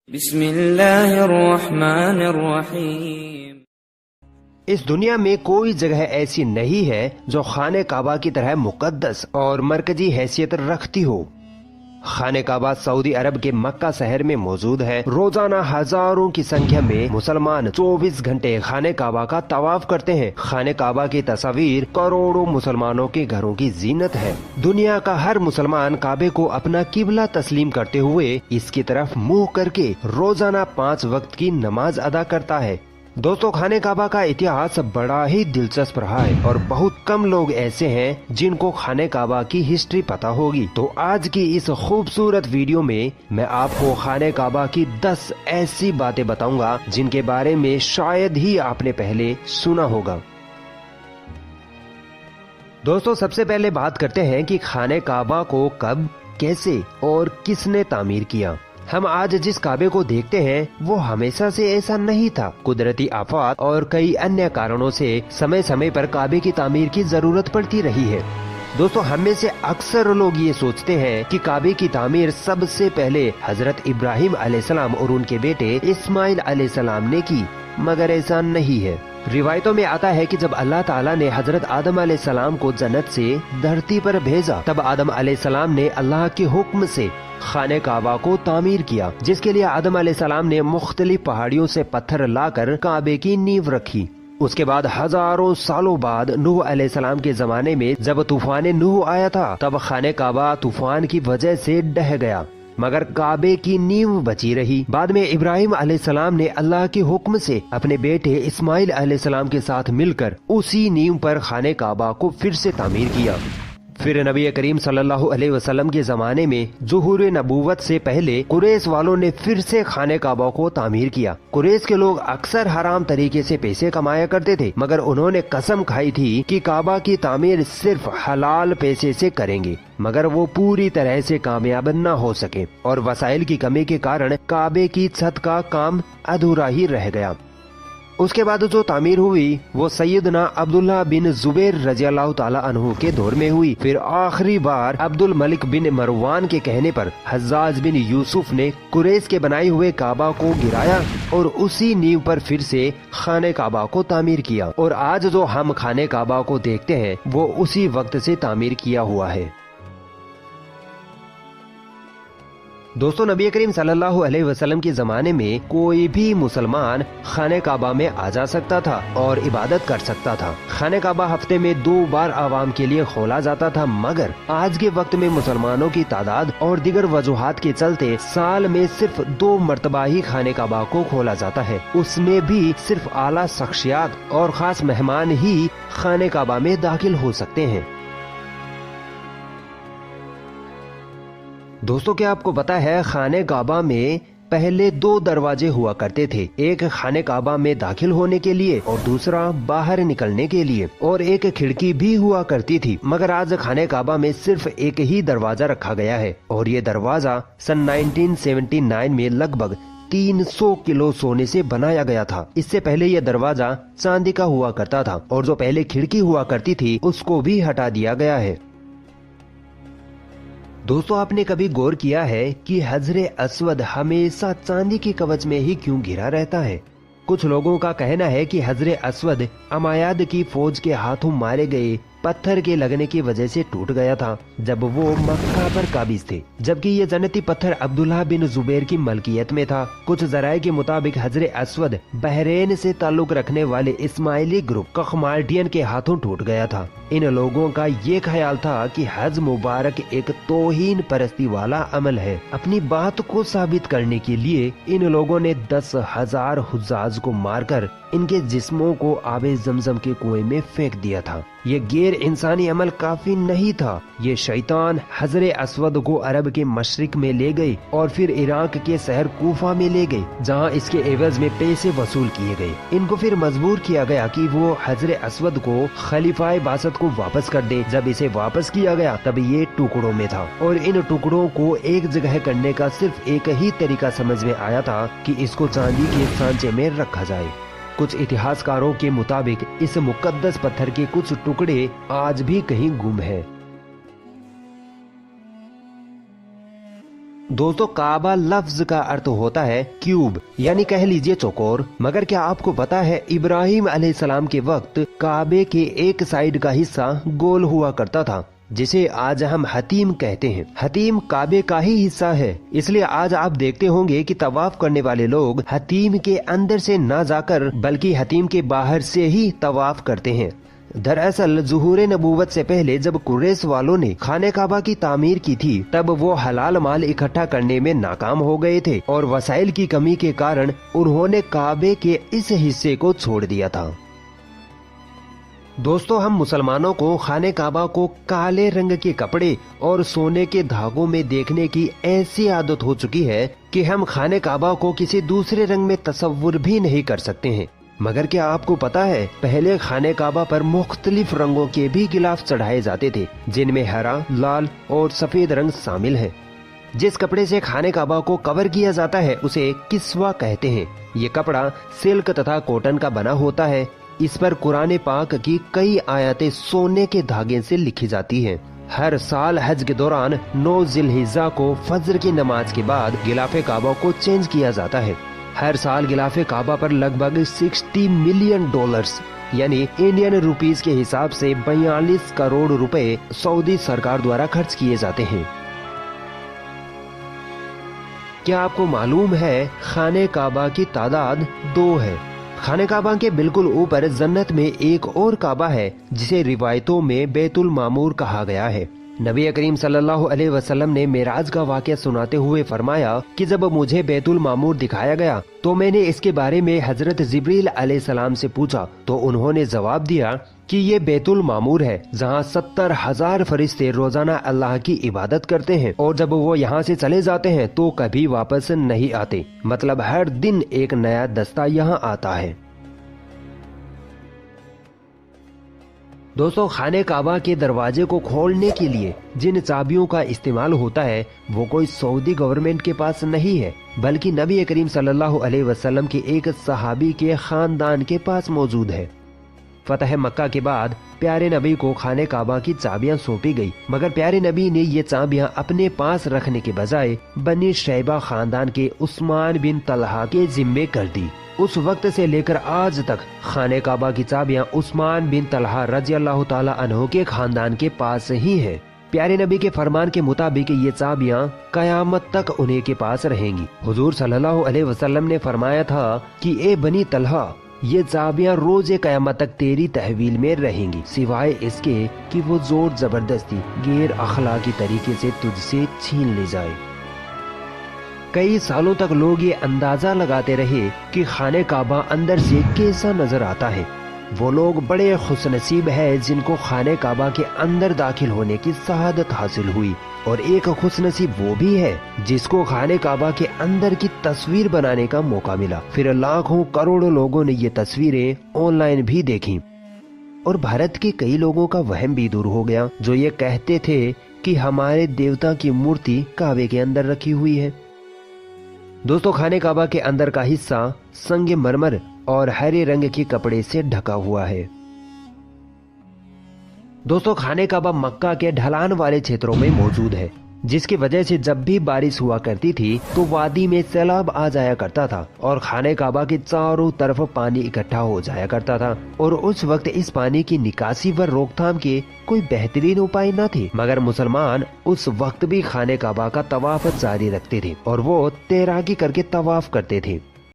बिस्मिल्लाहिर्रहमानिर्रहीम। इस दुनिया में कोई जगह ऐसी नहीं है जो खाने काबा की तरह मुकद्दस और मरकजी हैसियत रखती हो। खाने काबा सऊदी अरब के मक्का शहर में मौजूद है। रोजाना हजारों की संख्या में मुसलमान 24 घंटे खाने काबा का तवाफ करते हैं। खाने काबा की तस्वीर करोड़ों मुसलमानों के घरों की जीनत है। दुनिया का हर मुसलमान काबे को अपना किबला तस्लीम करते हुए इसकी तरफ मुंह करके रोजाना 5 वक्त की नमाज अदा करता है। दोस्तों, खाने काबा का इतिहास बड़ा ही दिलचस्प रहा है और बहुत कम लोग ऐसे हैं जिनको खाने काबा की हिस्ट्री पता होगी। तो आज की इस खूबसूरत वीडियो में मैं आपको खाने काबा की 10 ऐसी बातें बताऊंगा जिनके बारे में शायद ही आपने पहले सुना होगा। दोस्तों, सबसे पहले बात करते हैं कि खाने काबा को कब, कैसे और किसने तामीर किया। हम आज जिस काबे को देखते हैं वो हमेशा से ऐसा नहीं था। कुदरती आफात और कई अन्य कारणों से समय समय पर काबे की तामीर की जरूरत पड़ती रही है। दोस्तों, हम में से अक्सर लोग ये सोचते हैं कि काबे की तामीर सबसे पहले हजरत इब्राहिम अलैहिस्सलाम और उनके बेटे इस्माइल अलैहिस्सलाम ने की, मगर ऐसा नहीं है। रिवायतों में आता है कि जब अल्लाह ताला ने हजरत आदम अलैहिस्सलाम को जन्नत से धरती पर भेजा, तब आदम अलैहिस्सलाम ने अल्लाह के हुक्म से खाने काबा को तामीर किया, जिसके लिए आदम अलैहिस्सलाम ने मुख्तलिफ पहाड़ियों से पत्थर लाकर काबे की नींव रखी। उसके बाद हजारों सालों बाद नूह अलैहिस्सलाम के जमाने में जब तूफान नूह आया था, तब खाने काबा तूफान की वजह से ढह गया, मगर काबे की नींव बची रही। बाद में इब्राहिम अलैहिस्सलाम ने अल्लाह के हुक्म से अपने बेटे इस्माइल अलैहिस्सलाम के साथ मिलकर उसी नींव पर खाने काबा को फिर से तामीर किया। फिर नबी करीम सल्लल्लाहु अलैहि वसल्लम के जमाने में ज़ुहूर नबूवत से पहले कुरैश वालों ने फिर से खाने काबा को तामीर किया। कुरैश के लोग अक्सर हराम तरीके से पैसे कमाया करते थे, मगर उन्होंने कसम खाई थी कि काबा की तामीर सिर्फ हलाल पैसे से करेंगे, मगर वो पूरी तरह से कामयाब न हो सके और वसाइल की कमी के कारण काबे की छत का काम अधूरा ही रह गया। उसके बाद जो तामीर हुई वो सैयदना अब्दुल्ला बिन जुबैर रज़ियल्लाहु ताला अन्हु के दौर में हुई। फिर आखिरी बार अब्दुल मलिक बिन मरवान के कहने पर हज्जाज बिन यूसुफ ने कुरैश के बनाए हुए काबा को गिराया और उसी नींव पर फिर से खाने काबा को तामीर किया। और आज जो हम खाने काबा को देखते हैं वो उसी वक्त से तामीर किया हुआ है। दोस्तों, नबी करीम सल्लल्लाहु अलैहि वसल्लम के जमाने में कोई भी मुसलमान खाने काबा में आ जा सकता था और इबादत कर सकता था। खाने काबा हफ्ते में 2 बार आवाम के लिए खोला जाता था, मगर आज के वक्त में मुसलमानों की तादाद और दीगर वजूहात के चलते साल में सिर्फ 2 मरतबा ही खाने काबा को खोला जाता है। उसमें भी सिर्फ आला शख्सियात और खास मेहमान ही खाने काबा में दाखिल हो सकते हैं। दोस्तों, क्या आपको पता है खाने काबा में पहले 2 दरवाजे हुआ करते थे, एक खाने काबा में दाखिल होने के लिए और दूसरा बाहर निकलने के लिए, और एक खिड़की भी हुआ करती थी। मगर आज खाने काबा में सिर्फ एक ही दरवाजा रखा गया है और ये दरवाजा सन 1979 में लगभग 300 किलो सोने से बनाया गया था। इससे पहले यह दरवाजा चांदी का हुआ करता था और जो पहले खिड़की हुआ करती थी उसको भी हटा दिया गया है। दोस्तों, आपने कभी गौर किया है कि हजरे अस्वद हमेशा चांदी के कवच में ही क्यों घिरा रहता है? कुछ लोगों का कहना है कि हजरे अस्वद अमायाद की फौज के हाथों मारे गए पत्थर के लगने की वजह से टूट गया था जब वो मक्का पर काबिज थे, जबकि ये जन्नती पत्थर अब्दुल्ला बिन जुबैर की मलकियत में था। कुछ जराये के मुताबिक हजरे अस्वद बहरेन से ताल्लुक रखने वाले इस्माइली ग्रुप कखमाल्टियन के हाथों टूट गया था। इन लोगों का ये ख्याल था कि हज मुबारक एक तौहीन परस्ती वाला अमल है। अपनी बात को साबित करने के लिए इन लोगों ने 10,000 हुज्जाज को मारकर इनके जिस्मों को आबे जमजम के कुएं में फेंक दिया था। ये गैर इंसानी अमल काफी नहीं था। ये शैतान हजरे अस्वद को अरब के मशरिक में ले गए और फिर इराक के शहर कूफा में ले गए, जहाँ इसके एवज में पैसे वसूल किए गए। इनको फिर मजबूर किया गया कि वो हजरे अस्वद को खलीफाए बासत को वापस कर दे। जब इसे वापस किया गया तब ये टुकड़ों में था और इन टुकड़ों को एक जगह करने का सिर्फ एक ही तरीका समझ में आया था कि इसको चांदी के सांचे में रखा जाए। कुछ इतिहासकारों के मुताबिक इस मुकद्दस पत्थर के कुछ टुकड़े आज भी कहीं गुम हैं। दोस्तों काबा लफ्ज का अर्थ होता है क्यूब, यानी कह लीजिए चौकोर। मगर क्या आपको पता है इब्राहिम अलैहिस्सलाम के वक्त काबे के एक साइड का हिस्सा गोल हुआ करता था, जिसे आज हम हतीम कहते हैं। हतीम काबे का ही हिस्सा है, इसलिए आज आप देखते होंगे कि तवाफ करने वाले लोग हतीम के अंदर से न जाकर बल्कि हतीम के बाहर से ही तवाफ करते हैं। दरअसल ज़ुहूर नबूवत से पहले जब कुरैश वालों ने खाने काबा की तामीर की थी, तब वो हलाल माल इकट्ठा करने में नाकाम हो गए थे और वसाइल की कमी के कारण उन्होंने काबे के इस हिस्से को छोड़ दिया था। दोस्तों हम मुसलमानों को खाने काबा को काले रंग के कपड़े और सोने के धागों में देखने की ऐसी आदत हो चुकी है कि हम खाने काबा को किसी दूसरे रंग में तस्वुर भी नहीं कर सकते हैं। मगर क्या आपको पता है पहले खाने काबा पर मुख्तलिफ रंगों के भी गिलाफ चढ़ाए जाते थे, जिनमें हरा, लाल और सफेद रंग शामिल है। जिस कपड़े से खाने काबा को कवर किया जाता है उसे किस्वा कहते हैं। ये कपड़ा सिल्क तथा कॉटन का बना होता है। इस पर कुरान पाक की कई आयतें सोने के धागे से लिखी जाती हैं। हर साल हज के दौरान 9 जिलहिज्जा को फजर की नमाज के बाद गिलाफे काबा को चेंज किया जाता है। हर साल गिलाफे काबा पर लगभग $60 मिलियन यानी इंडियन रुपीस के हिसाब से 42 करोड़ रुपए सऊदी सरकार द्वारा खर्च किए जाते हैं। क्या आपको मालूम है खाने काबा की तादाद 2 है। खाने काबा के बिल्कुल ऊपर जन्नत में एक और काबा है जिसे रिवायतों में बैतुल मामूर कहा गया है। नबी करीम सल्लल्लाहु अलैहि वसल्लम ने मेराज का वाक़या सुनाते हुए फरमाया कि जब मुझे बैतुल मामूर दिखाया गया तो मैंने इसके बारे में हजरत जिब्रील अलैहिस्सलाम से पूछा तो उन्होंने जवाब दिया कि ये बैतुल मामूर है जहाँ 70,000 फरिश्ते रोजाना अल्लाह की इबादत करते हैं और जब वो यहाँ से चले जाते हैं तो कभी वापस नहीं आते। मतलब हर दिन एक नया दस्ता यहाँ आता है। दोस्तों खाने काबा के दरवाजे को खोलने के लिए जिन चाबियों का इस्तेमाल होता है वो कोई सऊदी गवर्नमेंट के पास नहीं है, बल्कि नबी करीम सल्लल्लाहु अलैहि वसल्लम के एक सहाबी के खानदान के पास मौजूद है। फतह मक्का के बाद प्यारे नबी को खाने काबा की चाबियां सौंपी गई, मगर प्यारे नबी ने ये चाबियां अपने पास रखने के बजाय बनी शैबा खानदान के उस्मान बिन तलहा के जिम्मे कर दी। उस वक्त से लेकर आज तक खाने काबा की चाबियां उस्मान बिन तलहा रजी अल्लाह ताला अन्हु के खानदान के पास ही है। प्यारे नबी के फरमान के मुताबिक ये चाबियां कयामत तक उन्हीं के पास रहेंगी। हुजूर सल्लल्लाहु अलैहि वसल्लम ने फरमाया था कि ए बनी तलहा, ये चाबियां रोजे कयामत तक तेरी तहवील में रहेंगी, सिवाय इसके कि वो जोर जबरदस्ती गैर अखलाकी तरीके से तुझसे छीन ले जाए। कई सालों तक लोग ये अंदाजा लगाते रहे कि खाने काबा अंदर से कैसा नजर आता है। वो लोग बड़े खुशनसीब है जिनको खाने काबा के अंदर दाखिल होने की शहादत हासिल हुई, और एक खुशनसीब वो भी है जिसको खाने काबा के अंदर की तस्वीर बनाने का मौका मिला। फिर लाखों करोड़ों लोगों ने ये तस्वीरें ऑनलाइन भी देखी और भारत के कई लोगों का वहम भी दूर हो गया जो ये कहते थे कि हमारे देवता की मूर्ति काबे के अंदर रखी हुई है। दोस्तों खाने काबा के अंदर का हिस्सा संगे मरमर और हरे रंग के कपड़े से ढका हुआ है। दोस्तों खाने काबा मक्का के ढलान वाले क्षेत्रों में मौजूद है, जिसकी वजह से जब भी बारिश हुआ करती थी तो वादी में सैलाब आ जाया करता था और खाने काबा के चारों तरफ पानी इकट्ठा हो जाया करता था। और उस वक्त इस पानी की निकासी व रोकथाम के कोई बेहतरीन उपाय न थे, मगर मुसलमान उस वक्त भी खाने काबा का तवाफ जारी रखते थे और वो तैराकी करके तवाफ करते थे।